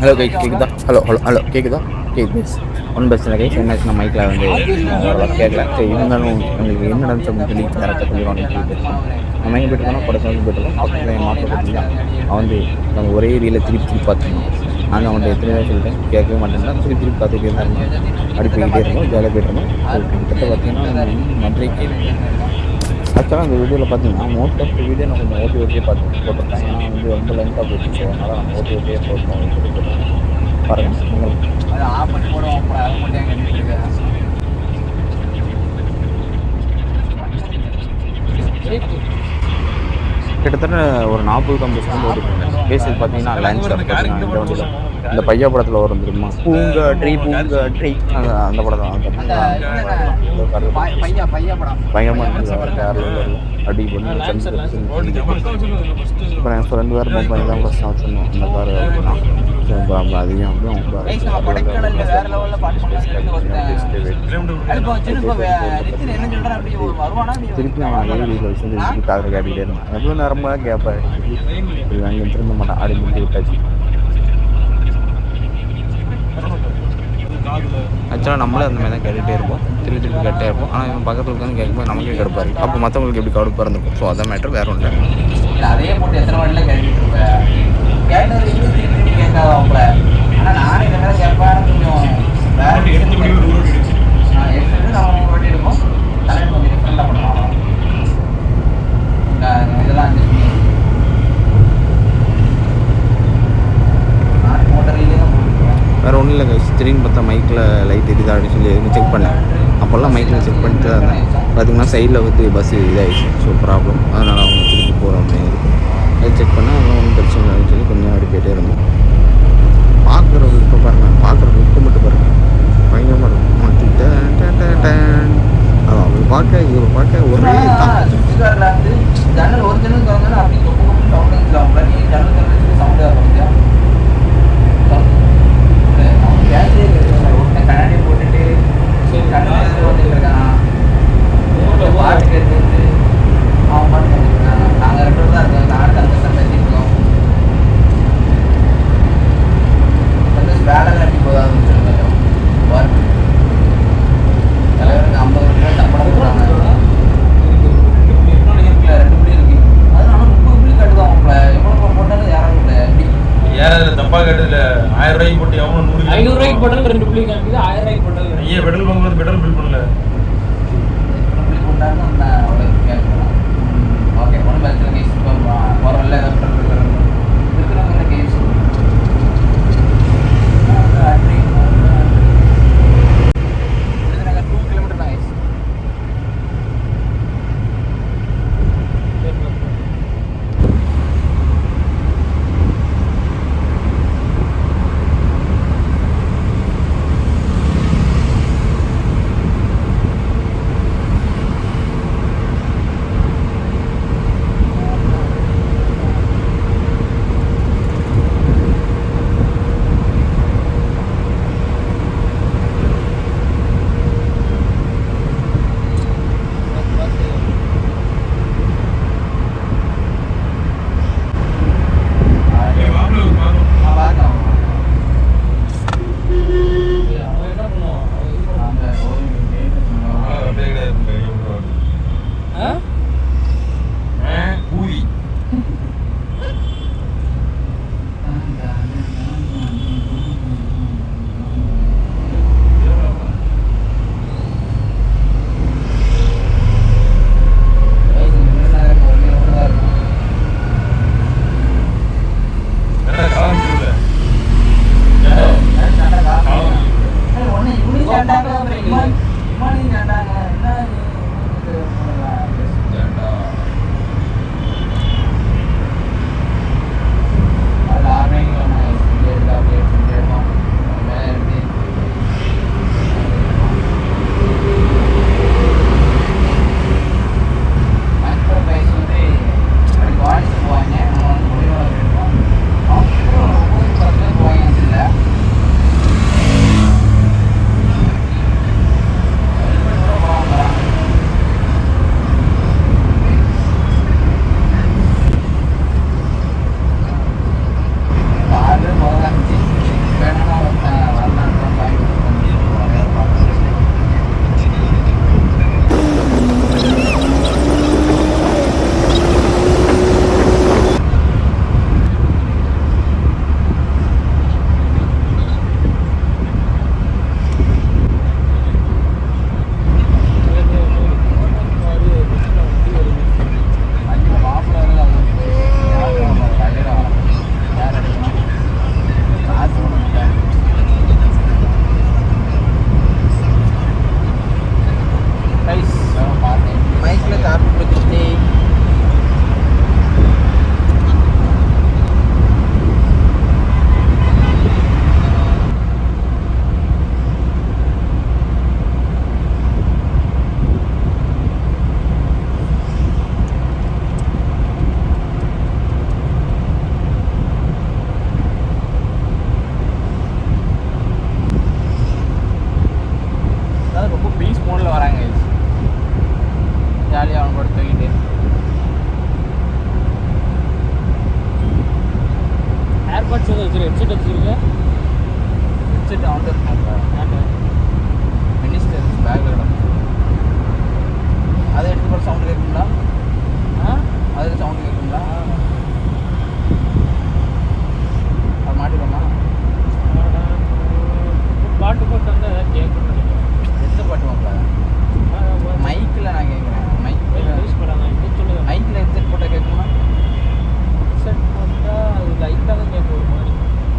Hello கேக்குதா? Hello hello hello கேட்குதா? கேட்குது. ஒன்றும் பிரச்சனை கைஸ். என்னாச்சுன்னா மைக்கில் வந்து அவ்வளோவா கேட்கல. சரி இருந்தாலும் உங்களுக்கு என்ன நடந்துச்சு அப்படின்னு சொல்லி டேரக்டாக சொல்லிடுவான்னு சொல்லிட்டு நம்ம எங்கே போய்ட்டுருக்கோம், கொடைக்கானல் போய்ட்டுருக்கோம். பக்கத்தில் என் மாப்பிள்ளை பார்த்தீங்களா, அவன் வந்து நாங்கள் ஒரே ரீலில் திருப்பி திருப்பி பார்த்துருந்தோம். நானும் அவன்கிட்ட எத்தனை தடவை சொல்லிட்டேன், கேட்கவே மாட்டேன்னா திருப்பி திருப்பி பார்த்துட்டே தான் இருந்தோம். அப்படி போய்கிட்டே இருந்தோம், ஜாலியாக போய்ட்டு இருந்தோம். ஸோ கிட்டத்தட்ட பார்த்தீங்கன்னா நம்ம வந்து மதுரைக்கு ஆக்சுவலாக அந்த வீடியோவில் பார்த்தீங்கன்னா மோஸ்ட் ஆஃப் த வீடியோ நான் கொஞ்சம் ஓட்டியே போட்டிருப்பேன். ஏன்னா வந்து ரொம்ப லென்த்தாக போயிடுச்சு. ஸோ அதனால் நம்ம ஓட்டியே போட்டோம் அப்படின்னு சொல்லி போட்டிருக்கேன். பாருங்கள் நீங்கள் அதை ஆஃப் பண்ணி போடுவோம். அதை மட்டும் என் கட்டிட்டு இருக்கேன். கிட்டத்தட்ட ஒரு 40-50 செகண்ட் ஓடிட்டு பேசியது பார்த்தீங்கன்னா லஞ்ச் பார்த்தீங்கன்னா இந்த வண்டியில் இந்த பையா படத்தில் வரும் தெரியுமா, பூங்காற்றி பூங்காற்றி அந்த படம் தான். அடி பண்ணி இப்போ என் ஃப்ரெண்டு வேறு புக் பண்ணி தான் ஃபஸ்ட் வச்சுருந்தோம் அந்த கார் அப்படின்னா. அதிகம் திருப்பி அவன் அதே வீட்டில் வச்சு காதல் கேட்டுக்கிட்டே இருந்தான். எவ்வளோ நேரமாக கேட்பேன், அங்கே திரும்ப மாட்டான். ஆடி முடிஞ்சு விட்டாச்சு. ஆக்சுவலாக நம்மளே அந்த மாதிரி தான் கேட்டுகிட்டே இருப்போம், திருப்பி கேட்டே இருப்போம். ஆனால் இவன் பக்கத்தில் உட்காந்து கேட்கும்போது நமக்கே கடுப்பாக இருக்கும். அப்போ மற்றவங்களுக்கு எப்படி கடுப்பாக இருந்திருக்கும். ஸோ அதான் மேட்டர், வேறு ஒன்று அதே போட்டு எத்தனை வாட்டில் கேட்டுட்டு இருப்பேன். கேட்டது கேட்காதவங்கள. ஆனால் நானே இந்த மாதிரி கேட்பேன். கொஞ்சம் வேறு நம்ம வாட்டி இருக்கும். தலைமை கொஞ்சம் டிஃப்ரெண்டாக பண்ணுவாங்க. இதெல்லாம் வேறு ஒன்றும் இல்லை. திடீர்னு பார்த்தா மைக்கில் லைட் எரியுதா அப்படின்னு சொல்லி எதுவும் செக் பண்ணேன். அப்போல்லாம் மைக்கில் செக் பண்ணிட்டு தான் இருந்தேன். பார்த்திங்கன்னா சைடில் வந்து பஸ் இதாகிடுச்சு. So problem. அதனால் அவங்க திருப்பி போகிறோம் அப்படின்னு இருக்கும். அது செக் பண்ணால் அதெல்லாம் ஒன்றும் பிரச்சனை இல்லைன்னு சொல்லி கொஞ்சம் அப்படி போயிட்டே இருந்தோம். பார்க்குற இப்போ பாருங்கள், பார்க்குற புக்கு மட்டும் பாருங்கள், பயங்கரமாக இருக்கும். அதான் அவங்க பார்க்க இவரை பார்க்க ஒரே தான். ஜன்னல் ஒரு ஜன்னல் திறந்தாலும் அப்படி சவுண்ட் கண்ணாடி போட்டுட்டு வந்துட்டு இருக்கான். பாட்டு கேட்டு அவன் பாட்டு வந்துருக்கான். நாங்கள் 2 பேர் தான் இருக்கோம். நானும் தங்கத்தான் பேசியிருக்கோம். வேலை எப்படி போதாதுன்னு சொல்லுங்க. தலைவருக்கு 50 ரூபாய் சம்பளம் கொடுக்குறாங்க. 2 புள்ளி இருக்கு. அதனால 30 புள்ளி கட்டுதான். எவ்வளோ போட்டாலும் யாரும் இல்லை. ஏன் தப்பா கேட்டதுல 1000 ரூபாய்க்கு போட்டு எவ்வளோ 500 ரூபாய்க்கு போட்டாலும் 2 புள்ளி காமிக்குது. 1000 ரூபாய்க்கு போட்டாலும் ஐயா பெட்ரோல் பங்க் பெட்ரோல் பில் பண்ணல. புள்ளி போட்டாலும் அவ்வளோ கேட்கலாம். ஓகே, ஒன்றும் பிரச்சனை கேஸ் போகிறதில்ல. இருக்கிறவங்க கேஸ் ஏர்பாட்ஸ் வந்து வச்சுருக்கேன், ஹெட்செட் வச்சுருக்கேன். ஹெட்செட் ஆன் இருக்காங்க, மினிஸ்டர் பேக்கில் கிடக்கும். அதை எடுத்து போகிற சவுண்டு கேட்குங்களா? அதில் சவுண்டு கேட்குங்களா? அது மாட்டிடுமா? பாட்டு போட்டு வந்து எதாவது கேட்கணும். எந்த பாட்டு வாங்கல? மைக்கில் நான் கேட்குறேன். மைக்கில் யூஸ் பண்ணாங்க. மைக்கில் ஹெட்செட் போட்டால் கேட்குமா? ஹெட்செட் போட்டால் அது லைட்டாக தான் கேட்கும் ஒரு மாதிரி.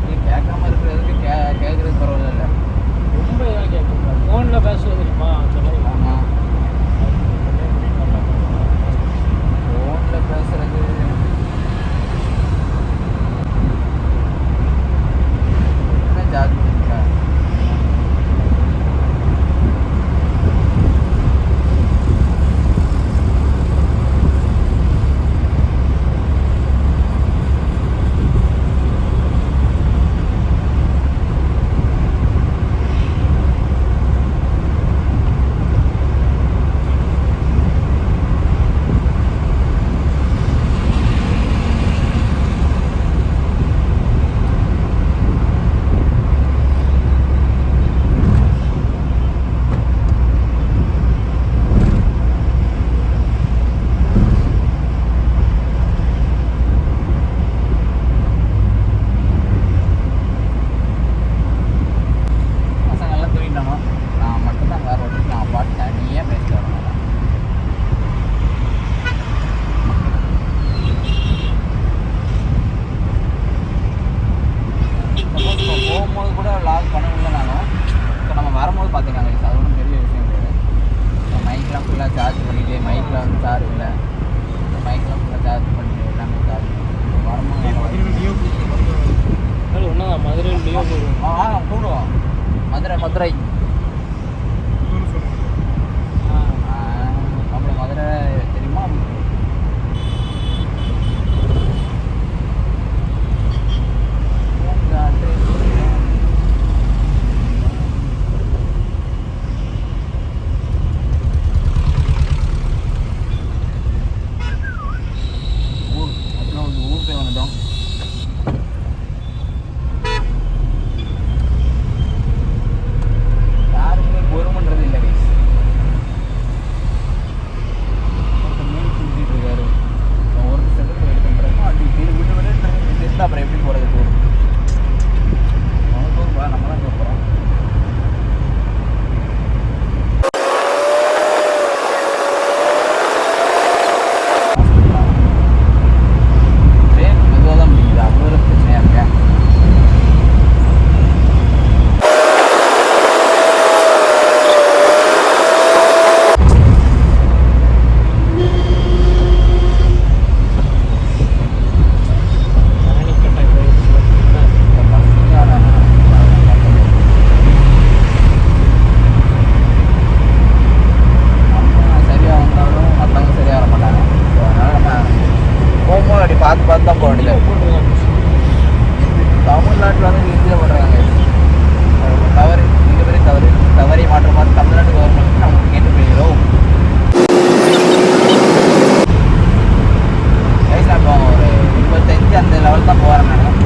நீ கேட்காம இருக்கிறதுக்கு கேட்குறது பரவாயில்ல. ரொம்ப இதாக கேட்கும். ஃபோனில் பேசுவது தெரியுமா அந்த மாதிரி? ஆமாம், ஃபோனில் பேசுகிறது என்ன ஜாதி இருக்கா? மதுரை நம்மள மதுரை தெரியுமா? ஊர் போய் வந்துட்டோம். அப்புறம் எப்படி போகிறது டூர்? டூர் போக நம்ம தான் போகிறோம். ட்ரெயின் மெதுவாக தான் முடியுது, அவ்வளோ பிரச்சனையாக இருக்கேன். பார்த்து பார்த்து தான் போக வேண்டியது. தமிழ்நாட்டில் வந்து இந்தியில் போடுறாங்க தவறு, மிகப்பெரிய தவறு. தவறை மாற்றமாக தமிழ்நாட்டு கவர்மெண்ட் நம்ம கேட்டு போகிறோம். வயசில் இப்போ ஒரு 25 அந்த லெவல் தான் போகிறேன் நான்.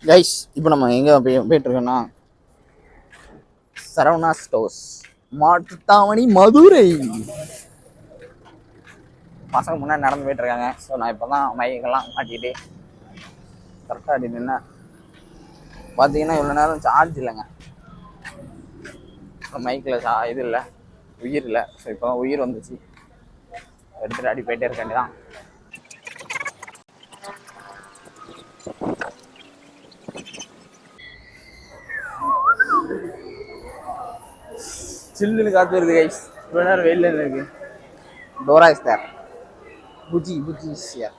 கைஸ், இப்போ நம்ம எங்கே போயிட்டுருக்கோன்னா சரவணா ஸ்டோர்ஸ், மாட்டுத்தாவணி, மதுரை. பசங்க முன்னாடி நடந்து போயிட்டுருக்காங்க. ஸோ நான் இப்போ தான் மைக்கெல்லாம் மாட்டிக்கிட்டு கரெக்டாக அப்படி நின்று பார்த்தீங்கன்னா இவ்வளோ நேரம் சார்ஜ் இல்லைங்க. மைக்கில் இது இல்லை, உயிர் இல்லை. ஸோ இப்போ தான் உயிர் வந்துச்சு, எடுத்துகிட்டு அடி போயிட்டே இருக்க வேண்டியதான். சில்லுன்னு காத்து வருது கைஸ். இவ்வளோ நேரம் வெயில்ல இருக்கு. Dora is there. Bujji is here.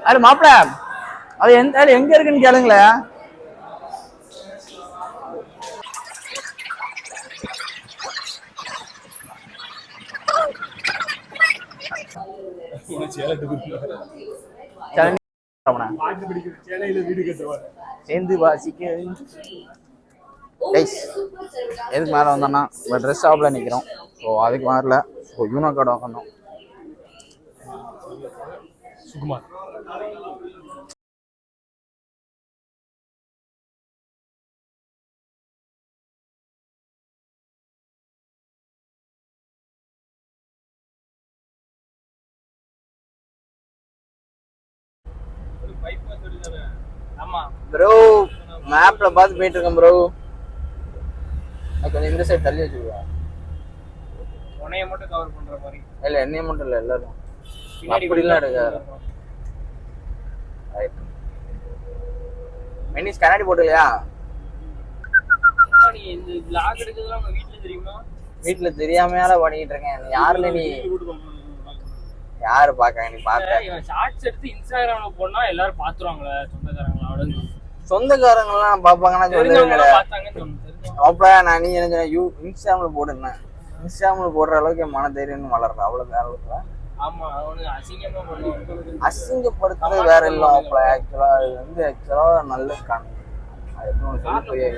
அது மாப்பிள அது எங்க இருக்குன்னு கேளுங்களேன். சேர்ந்து வாசிக்க எதுக்கு மேலே வந்தோம்னா இப்போ ட்ரெஸ் ஷாப்பில் நிற்கிறோம். ஸோ அதுக்கு வரல. ஸோ யூனோ கார்டு வாங்கணும். சுகுமார் ப்ரோ மேப்ல பார்த்து போயிட்டு இருக்கேன் ப்ரோ. கொஞ்சம் இந்த சைடு தள்ளி வச்சுருவேன். உன்னைய மட்டும் கவர் பண்ற மாதிரி இல்லை என்னைய மட்டும் இல்லை எல்லாரும் அப்படிலாம் எடுக்காது. மெனிஸ் கண்ணாடி போட்டுலையா? நீ இந்த vlog எடுக்கிறதுலாம் உங்க வீட்ல தெரியுமா? வீட்டுல தெரியாமையால பண்ணிட்டு இருக்கேன். யாருல நீ யாரு பாக்க நீ பாக்க இவன் ஷார்ட்ஸ் எடுத்து இன்ஸ்டாகிராம்ல போனா எல்லாரும் பாத்துருவாங்களே சொந்தக்காரங்களா? அவ்வளவு சொந்தக்காரங்க எல்லாம் பாப்பாங்கன்னா பார்த்தாங்கன்னு சொன்னேன். அப்ப நான் நீ என்ன இன்ஸ்டாகிராம்ல போடுறேன். இன்ஸ்டாகிராம்ல போடுற அளவுக்கு என் மன தைரியம் வளர்றேன். அவ்வளவு அளவுக்கு ஆமா அவனுக்கு அசிங்கமா பண்ணுவாங்க. அசிங்கப்படுத்துறது வேற இல்லை. அப்ப ஆக்சுவலா இது வந்து ஆக்சுவலா நல்ல காணும். அது எப்படி சொல்லி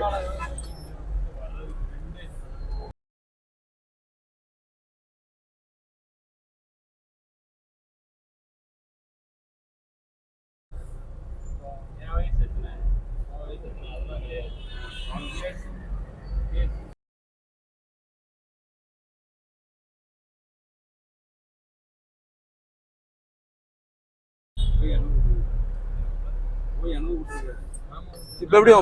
இப்ப எப்படி